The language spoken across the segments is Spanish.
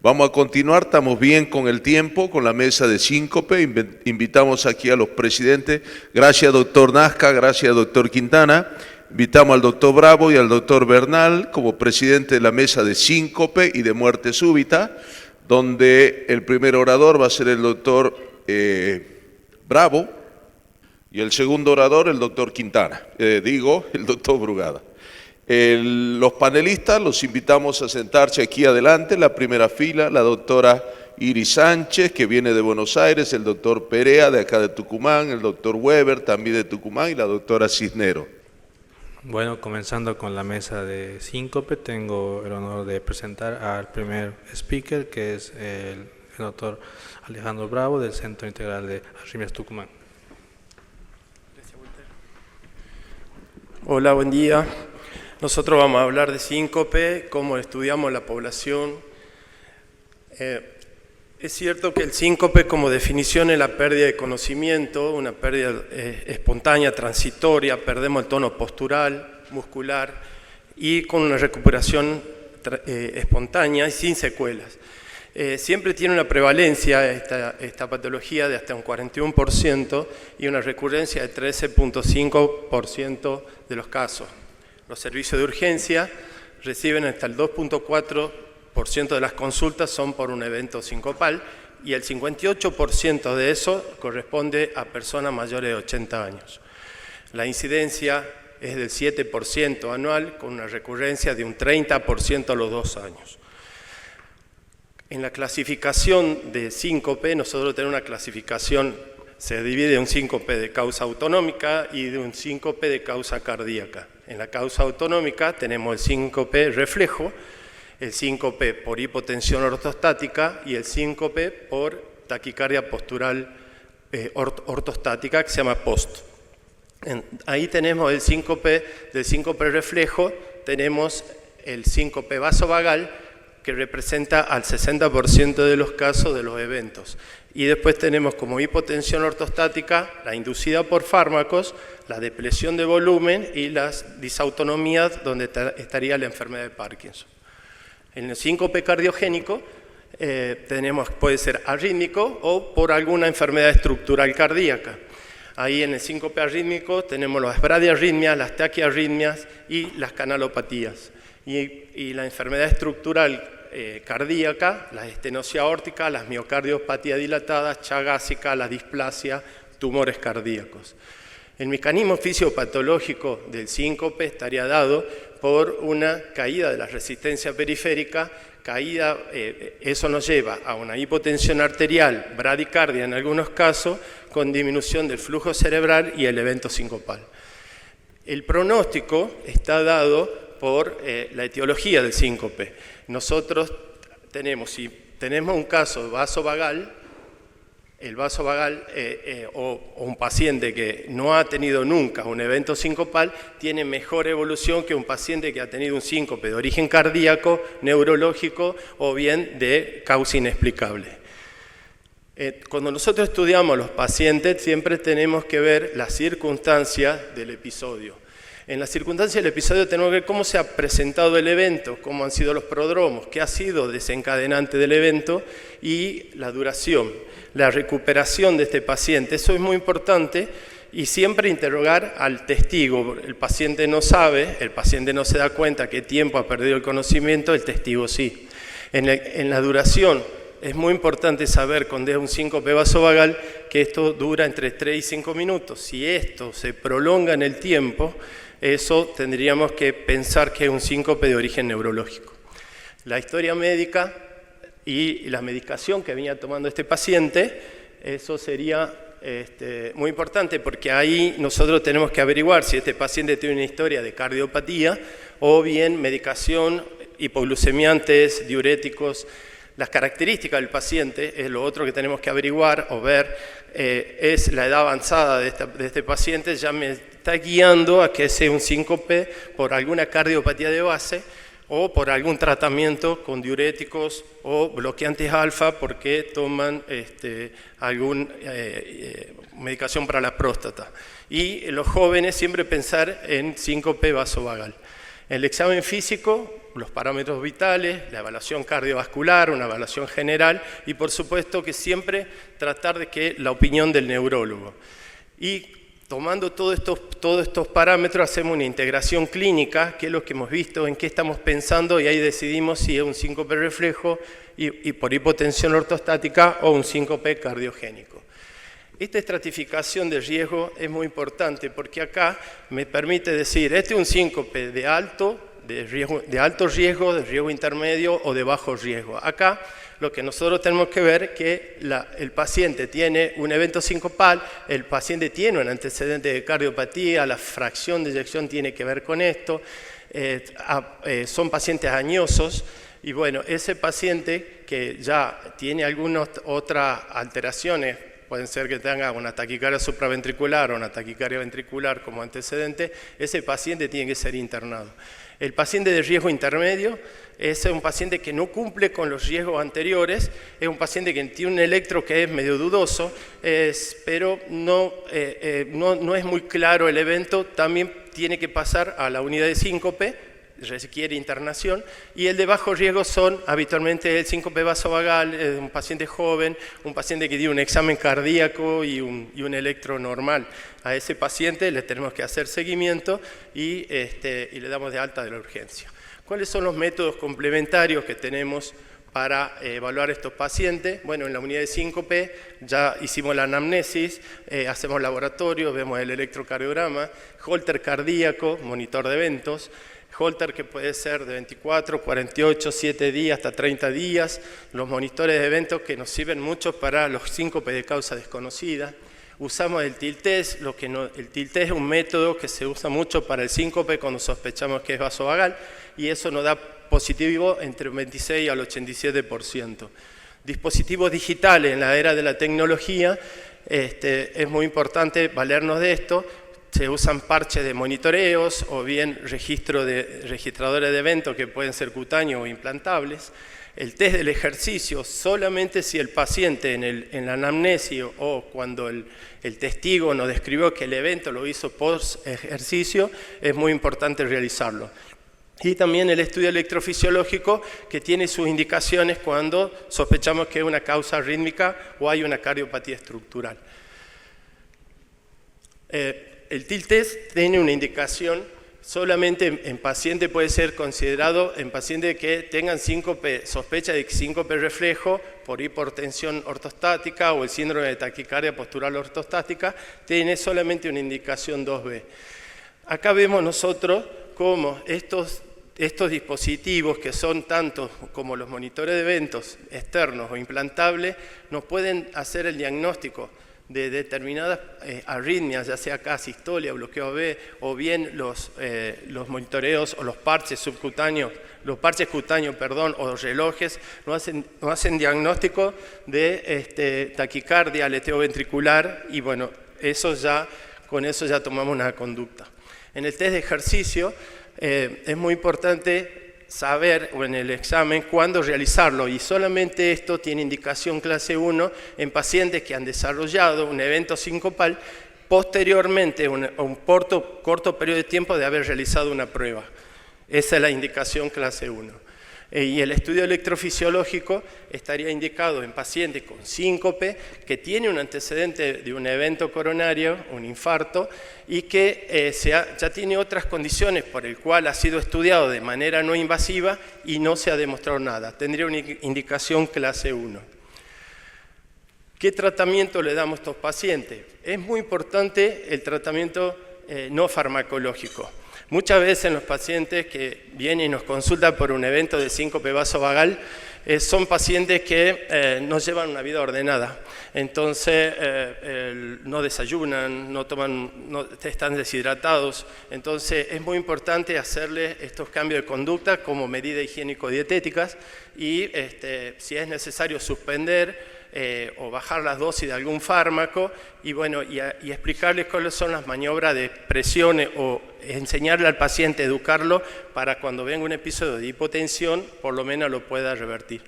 Vamos a continuar, estamos bien con el tiempo, con la mesa de síncope. Invitamos aquí a los presidentes. Gracias, doctor Nazca, gracias, doctor Quintana. Invitamos al doctor Bravo y al doctor Bernal como presidente de la mesa de síncope y de muerte súbita, donde el primer orador va a ser el doctor Bravo y el segundo orador el doctor Quintana, el doctor Brugada. Los panelistas los invitamos a sentarse aquí adelante, en la primera fila, la doctora Iris Sánchez, que viene de Buenos Aires, el doctor Perea, de acá de Tucumán, el doctor Weber, también de Tucumán, y la doctora Cisnero. Bueno, comenzando con la mesa de síncope, tengo el honor de presentar al primer speaker, que es el doctor Alejandro Bravo, del Centro Integral de Arritmias Tucumán. Hola, buen día. Nosotros vamos a hablar de síncope, cómo estudiamos la población. Es cierto que el síncope, como definición, es la pérdida de conocimiento, una pérdida espontánea, transitoria, perdemos el tono postural, muscular, y con una recuperación espontánea y sin secuelas. Siempre tiene una prevalencia esta patología de hasta un 41% y una recurrencia de 13.5% de los casos. Los servicios de urgencia reciben hasta el 2.4% de las consultas son por un evento sincopal y el 58% de eso corresponde a personas mayores de 80 años. La incidencia es del 7% anual con una recurrencia de un 30% a los 2 años. En la clasificación de síncope, nosotros tenemos una clasificación, se divide en un síncope de causa autonómica y de un síncope de causa cardíaca. En la causa autonómica tenemos el síncope reflejo, el síncope por hipotensión ortostática y el síncope por taquicardia postural ortostática, que se llama POST. Ahí tenemos el síncope del síncope reflejo, tenemos el síncope vasovagal, que representa al 60% de los casos de los eventos. Y después tenemos como hipotensión ortostática la inducida por fármacos, la depresión de volumen y las disautonomías donde estaría la enfermedad de Parkinson. En el síncope cardiogénico puede ser arrítmico o por alguna enfermedad estructural cardíaca. Ahí en el síncope arrítmico tenemos las bradiarritmias, las taquiarritmias y las canalopatías. Y la enfermedad estructural cardíaca, la estenosis aórtica, las miocardiopatías dilatadas, chagásica, la displasia, tumores cardíacos. El mecanismo fisiopatológico del síncope estaría dado por una caída de la resistencia periférica, eso nos lleva a una hipotensión arterial, bradicardia en algunos casos, con disminución del flujo cerebral y el evento sincopal. El pronóstico está dado por la etiología del síncope. Nosotros si tenemos un caso vasovagal, el vasovagal o un paciente que no ha tenido nunca un evento sincopal tiene mejor evolución que un paciente que ha tenido un síncope de origen cardíaco, neurológico o bien de causa inexplicable. Cuando nosotros estudiamos a los pacientes siempre tenemos que ver las circunstancias del episodio. En las circunstancias del episodio tenemos que ver cómo se ha presentado el evento, cómo han sido los prodromos, qué ha sido desencadenante del evento y la duración, la recuperación de este paciente. Eso es muy importante y siempre interrogar al testigo. El paciente no sabe, el paciente no se da cuenta qué tiempo ha perdido el conocimiento, el testigo sí. En la duración es muy importante saber cuando es un síncope vasovagal que esto dura entre 3 y 5 minutos. Si esto se prolonga en el tiempo, eso tendríamos que pensar que es un síncope de origen neurológico. La historia médica y la medicación que venía tomando este paciente, eso sería muy importante porque ahí nosotros tenemos que averiguar si este paciente tiene una historia de cardiopatía o bien medicación, hipoglucemiantes, diuréticos. Las características del paciente es lo otro que tenemos que averiguar o ver, es la edad avanzada de este paciente, ya me está guiando a que sea un síncope por alguna cardiopatía de base o por algún tratamiento con diuréticos o bloqueantes alfa porque toman alguna medicación para la próstata. Y en los jóvenes siempre pensar en síncope vasovagal. El examen físico los parámetros vitales, la evaluación cardiovascular, una evaluación general y por supuesto que siempre tratar de que la opinión del neurólogo. Y tomando todos estos parámetros hacemos una integración clínica, que es lo que hemos visto, en qué estamos pensando y ahí decidimos si es un síncope reflejo y por hipotensión ortostática o un síncope cardiogénico. Esta estratificación de riesgo es muy importante porque acá me permite decir, este es un síncope de alto riesgo, de riesgo intermedio o de bajo riesgo. Acá lo que nosotros tenemos que ver es que el paciente tiene un evento sincopal, el paciente tiene un antecedente de cardiopatía, la fracción de eyección tiene que ver con esto, son pacientes añosos. Y bueno, ese paciente que ya tiene algunas otras alteraciones, pueden ser que tenga una taquicardia supraventricular o una taquicardia ventricular como antecedente, ese paciente tiene que ser internado. El paciente de riesgo intermedio es un paciente que no cumple con los riesgos anteriores, es un paciente que tiene un electro que es medio dudoso, pero no es muy claro el evento, también tiene que pasar a la unidad de síncope, requiere internación, y el de bajo riesgo son habitualmente el síncope vasovagal, un paciente joven, un paciente que tiene un examen cardíaco y un electro normal. A ese paciente le tenemos que hacer seguimiento y le damos de alta de la urgencia. ¿Cuáles son los métodos complementarios que tenemos para evaluar estos pacientes? Bueno, en la unidad de síncope ya hicimos la anamnesis, hacemos laboratorio, vemos el electrocardiograma, Holter cardíaco, monitor de eventos, Holter que puede ser de 24, 48, 7 días hasta 30 días, los monitores de eventos que nos sirven mucho para los síncopes de causa desconocida. Usamos el TIL-TEST, el TIL-TEST es un método que se usa mucho para el síncope cuando sospechamos que es vasovagal y eso nos da positivo entre un 26 al 87%. Dispositivos digitales en la era de la tecnología, es muy importante valernos de esto. Se usan parches de monitoreos o bien registradores de eventos que pueden ser cutáneos o implantables. El test del ejercicio, solamente si el paciente en la anamnesia o cuando el testigo nos describió que el evento lo hizo post ejercicio, es muy importante realizarlo. Y también el estudio electrofisiológico que tiene sus indicaciones cuando sospechamos que es una causa arrítmica o hay una cardiopatía estructural. El TIL-TEST tiene una indicación solamente en pacientes, puede ser considerado en pacientes que tengan sospecha de síncope reflejo por hipertensión ortostática o el síndrome de taquicardia postural ortostática, tiene solamente una indicación 2B. Acá vemos nosotros cómo estos dispositivos, que son tanto como los monitores de eventos externos o implantables, nos pueden hacer el diagnóstico de determinadas arritmias, ya sea acá sistolia, bloqueo B, o bien los monitoreos o los parches subcutáneos, o los relojes, nos hacen diagnóstico de taquicardia, aleteo ventricular, y bueno, con eso ya tomamos una conducta. En el test de ejercicio es muy importante saber o en el examen cuándo realizarlo y solamente esto tiene indicación clase 1 en pacientes que han desarrollado un evento sincopal posteriormente a un corto periodo de tiempo de haber realizado una prueba. Esa es la indicación clase 1. Y el estudio electrofisiológico estaría indicado en pacientes con síncope que tiene un antecedente de un evento coronario, un infarto, y que ya tiene otras condiciones por el cual ha sido estudiado de manera no invasiva y no se ha demostrado nada. Tendría una indicación clase 1. ¿Qué tratamiento le damos a estos pacientes? Es muy importante el tratamiento no farmacológico. Muchas veces los pacientes que vienen y nos consultan por un evento de síncope vasovagal son pacientes que no llevan una vida ordenada, entonces no desayunan, no están deshidratados, entonces es muy importante hacerle estos cambios de conducta como medidas higiénico-dietéticas y si es necesario suspender o bajar las dosis de algún fármaco y, bueno, y explicarles cuáles son las maniobras de presiones o enseñarle al paciente, educarlo para cuando venga un episodio de hipotensión por lo menos lo pueda revertir.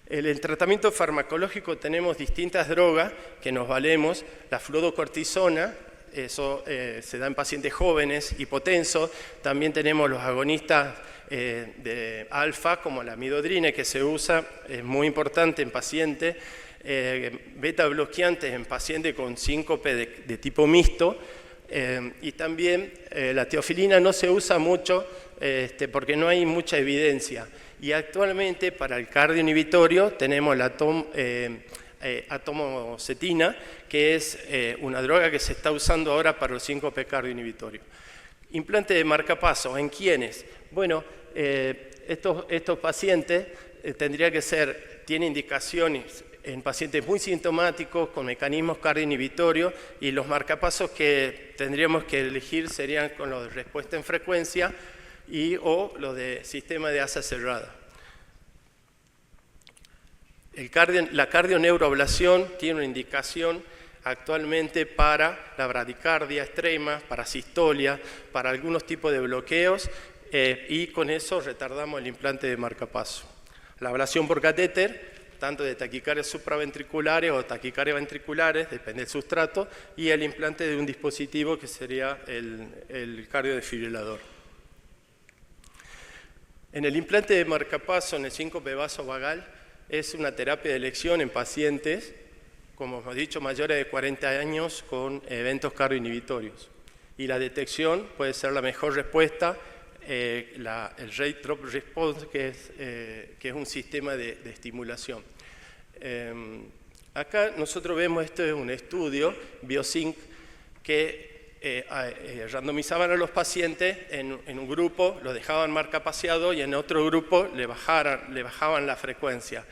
En el tratamiento farmacológico tenemos distintas drogas que nos valemos, la fluorocortisona, eso se da en pacientes jóvenes, hipotensos, también tenemos los agonistas de alfa, como la amidodrina, que se usa, es muy importante en pacientes, beta bloqueantes en pacientes con síncope de tipo mixto, y también la teofilina no se usa mucho porque no hay mucha evidencia. Y actualmente para el cardio inhibitorio tenemos la atomocetina, que es una droga que se está usando ahora para los síncope cardio inhibitorio. Implante de marcapaso, ¿en quiénes? Bueno, estos pacientes tendría que ser, tiene indicaciones en pacientes muy sintomáticos con mecanismos cardioinhibitorios, y los marcapasos que tendríamos que elegir serían con los de respuesta en frecuencia o los de sistema de asa cerrada. La cardioneuroablación tiene una indicación actualmente para la bradicardia extrema, para sistolia, para algunos tipos de bloqueos, y con eso retardamos el implante de marcapaso. La ablación por catéter, tanto de taquicardias supraventriculares o taquicardias ventriculares, depende del sustrato, y el implante de un dispositivo que sería el cardiodefibrilador. En el implante de marcapaso, en el síncope vasovagal, es una terapia de elección en pacientes, como hemos dicho, mayores de 40 años con eventos cardioinhibitorios. Y la detección puede ser la mejor respuesta, el Rate Drop Response, que es un sistema de estimulación. Acá nosotros vemos, esto es un estudio, BioSync, que randomizaban a los pacientes en un grupo, lo dejaban marcapaseado, y en otro grupo le bajaban la frecuencia.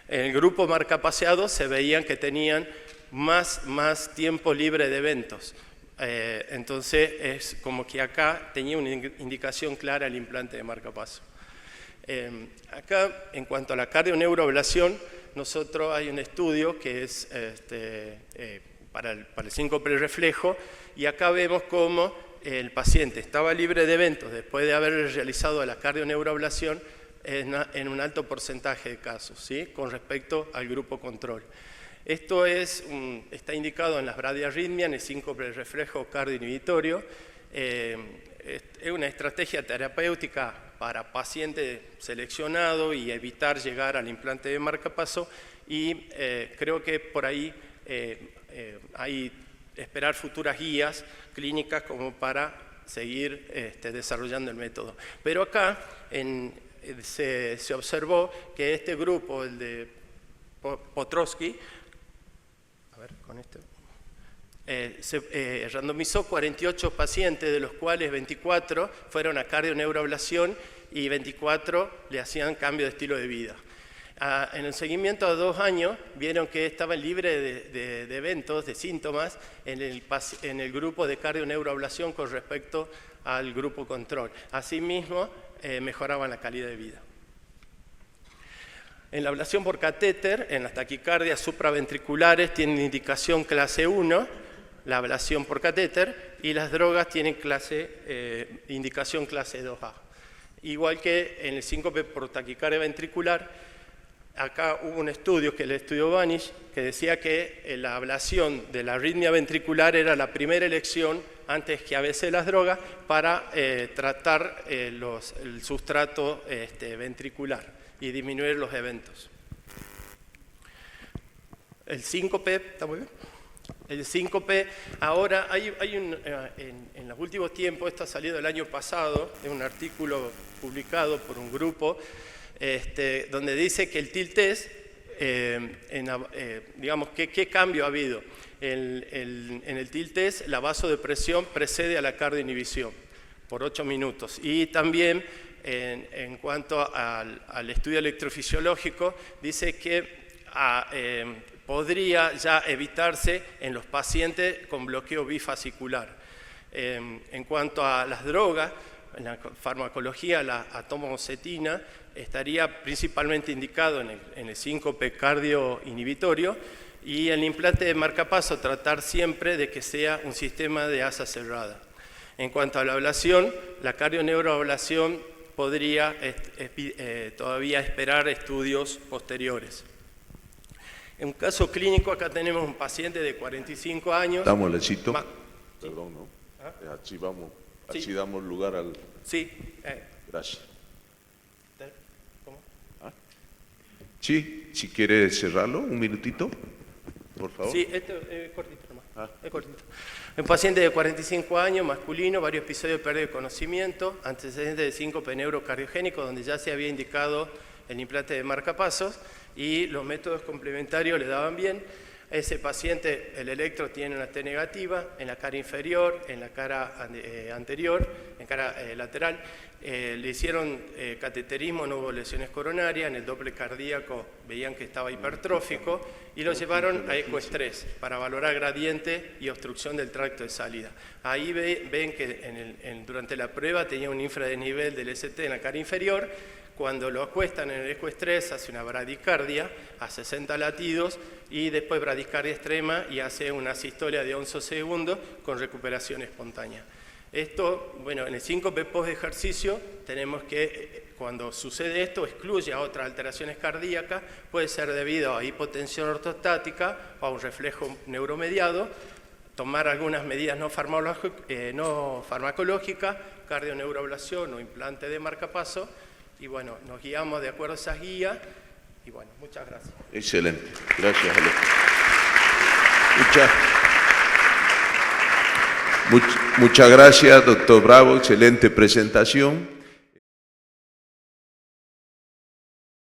En el grupo marcapaseado se veían que tenían más tiempo libre de eventos. Entonces es como que acá tenía una indicación clara el implante de marcapaso. Acá, en cuanto a la cardioneuroablación, nosotros hay un estudio que es para el síncope reflejo, y acá vemos cómo el paciente estaba libre de eventos después de haber realizado la cardioneuroablación en un alto porcentaje de casos, ¿sí?, con respecto al grupo control. Esto está indicado en las bradiarritmias, en el síncope reflejo cardioinhibitorio. Es una estrategia terapéutica para pacientes seleccionados y evitar llegar al implante de marcapaso, y creo que por ahí hay esperar futuras guías clínicas como para seguir desarrollando el método. Pero acá se observó que este grupo, el de Potrowski, se randomizó 48 pacientes, de los cuales 24 fueron a cardioneuroablación y 24 le hacían cambio de estilo de vida. En el seguimiento a 2 años vieron que estaban libres de eventos, de síntomas, en el grupo de cardioneuroablación con respecto al grupo control. Asimismo, mejoraban la calidad de vida. En la ablación por catéter, en las taquicardias supraventriculares tienen indicación clase 1, la ablación por catéter, y las drogas tienen indicación clase 2A. Igual que en el síncope por taquicardia ventricular, acá hubo un estudio, que es el estudio Vanish, que decía que la ablación de la arritmia ventricular era la primera elección antes que a veces las drogas para tratar el sustrato ventricular y disminuir los eventos. El síncope, ¿está muy bien? El síncope, ahora en los últimos tiempos, esto ha salido el año pasado, es un artículo publicado por un grupo, donde dice que el TIL test, digamos, ¿qué cambio ha habido? En el TIL test, la vasodepresión precede a la cardioinhibición por 8 minutos. Y también, en cuanto al estudio electrofisiológico, dice que podría ya evitarse en los pacientes con bloqueo bifascicular. En cuanto a las drogas, en la farmacología, la atomocetina estaría principalmente indicado en el síncope cardioinhibitorio, y el implante de marcapaso tratar siempre de que sea un sistema de asa cerrada. En cuanto a la ablación, la cardioneuroablación podría todavía esperar estudios posteriores. En un caso clínico, acá tenemos un paciente de 45 años. Damos Lecito. Perdón, ¿no? Así vamos, así Sí. damos lugar al... Sí. Gracias. Sí, si quiere cerrarlo, un minutito, por favor. Sí, esto es cortito nomás. Es cortito. Un paciente de 45 años, masculino, varios episodios de pérdida de conocimiento, antecedentes de síncope neurocardiogénico, donde ya se había indicado el implante de marcapasos y los métodos complementarios le daban bien. Ese paciente, el electro tiene una T negativa en la cara inferior, en la cara anterior, en cara lateral. Le hicieron cateterismo, no hubo lesiones coronarias, en el doble cardíaco veían que estaba hipertrófico y lo llevaron a ecoestrés para valorar gradiente y obstrucción del tracto de salida. Ahí ven que durante la prueba tenía un infradesnivel del ST en la cara inferior. Cuando lo acuestan en el ecoestrés hace una bradicardia a 60 latidos y después bradicardia extrema y hace una sistolia de 11 segundos con recuperación espontánea. Esto, bueno, en el síncope post ejercicio tenemos que, cuando sucede esto, excluye a otras alteraciones cardíacas, puede ser debido a hipotensión ortostática o a un reflejo neuromediado, tomar algunas medidas no farmacológicas, cardioneuroablación o implante de marcapaso. Y bueno, nos guiamos de acuerdo a esas guías y bueno, muchas gracias. Excelente, gracias Ale. Muchas gracias, doctor Bravo, excelente presentación.